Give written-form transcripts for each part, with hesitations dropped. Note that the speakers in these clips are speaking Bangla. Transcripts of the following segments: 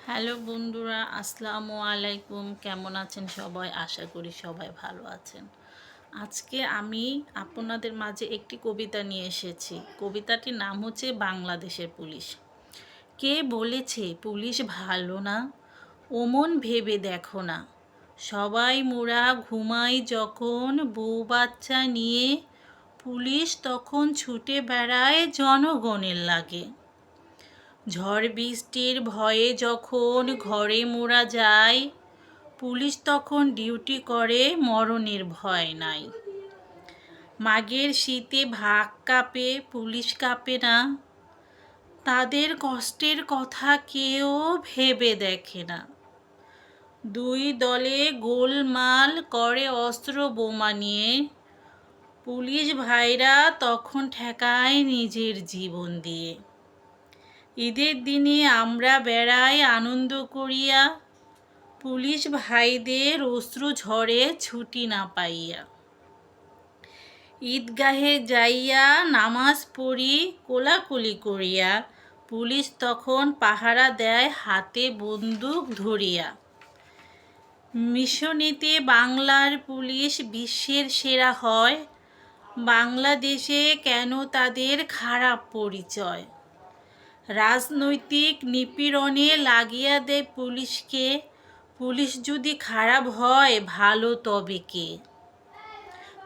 হ্যালো বন্ধুরা, আসসালামু আলাইকুম। কেমন আছেন সবাই? আশা করি সবাই ভালো আছেন। আজকে আমি আপনাদের মাঝে একটি কবিতা নিয়ে এসেছি। কবিতাটির নাম হচ্ছে বাংলাদেশের পুলিশ। কে বলেছে পুলিশ ভালো না? ওমন ভেবে দেখো না। সবাই মোরা ঘুমাই যখন বউ বাচ্চা নিয়ে, পুলিশ তখন ছুটে বেড়ায় জনগণের লাগে। ঝড় বৃষ্টির ভয়ে যখন ঘরে মোরা যায়, পুলিশ তখন ডিউটি করে, মরণের ভয় নাই। মাঘের শীতে ভাগ কাঁপে, পুলিশ কাঁপে না। তাদের কষ্টের কথা কেউ ভেবে দেখে না। দুই দলে গোলমাল করে অস্ত্র বোমা নিয়ে, পুলিশ ভাইরা তখন ঠেকায় নিজের জীবন দিয়ে। ঈদের দিনে আমরা বেড়াই আনন্দ করিয়া, পুলিশ ভাইদের অশ্রু ঝরে ছুটি না পাইয়া। ঈদগাহে যাইয়া নামাজ পড়ি কোলাকুলি করিয়া, পুলিশ তখন পাহারা দেয় হাতে বন্দুক ধরিয়া। মিশনেতে বাংলার পুলিশ বিশ্বের সেরা হয়, বাংলাদেশে কেন তাদের খারাপ পরিচয়? রাজনৈতিক নিপীড়নে লাগিয়া দেয় পুলিশকে, পুলিশ যদি খারাপ হয় ভালো তবে কে?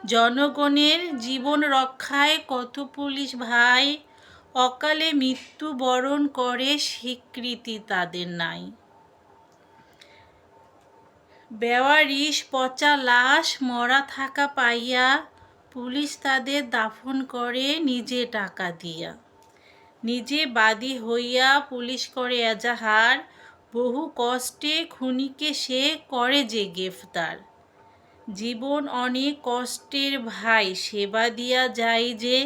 জনগণের জীবন রক্ষায় কত পুলিশ ভাই অকালে মৃত্যুবরণ করে, স্বীকৃতি তাদের নাই। বেওয়ারিশ পচা লাশ মরা থাকা পাইয়া, পুলিশ তাদের দাফন করে নিজে টাকা দিয়া। নিজে বাদী হইয়া পুলিশ করে এজাহার, বহু কষ্টে খুনিকে সে করে যে গ্রেফতার। জীবন অনেক কষ্টের ভাই সেবা দিয়া যায় যে,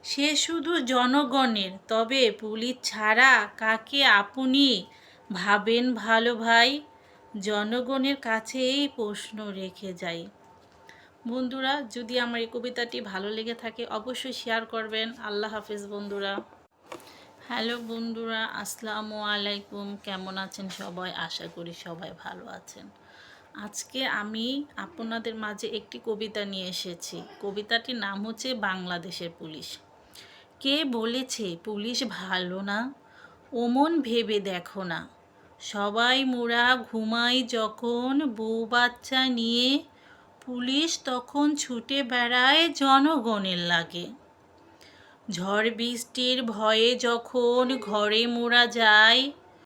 সে শুধু জনগণের, তবে পুলিশ ছাড়া কাকে আপনি ভাবেন ভালো ভাই? জনগণের কাছে এই প্রশ্ন রেখে যাই। বন্ধুরা, যদি আমার এই কবিতাটি ভালো লেগে থাকে অবশ্যই শেয়ার করবেন। আল্লাহ হাফেজ বন্ধুরা। হ্যালো বন্ধুরা, আসসালামু আলাইকুম। কেমন আছেন সবাই? আশা করি সবাই ভালো আছেন। আজকে আমি আপনাদের মাঝে একটি কবিতা নিয়ে এসেছি। কবিতাটির নাম হচ্ছে বাংলাদেশের পুলিশ। কে বলেছে পুলিশ ভালো না? ওমন ভেবে দেখো না। সবাই মোরা ঘুমাই যখন বউ বাচ্চা নিয়ে, পুলিশ তখন ছুটে বেড়ায় জনগণের লাগে। ঝড় বৃষ্টির ভয়ে যখন ঘরে মোরা যায়,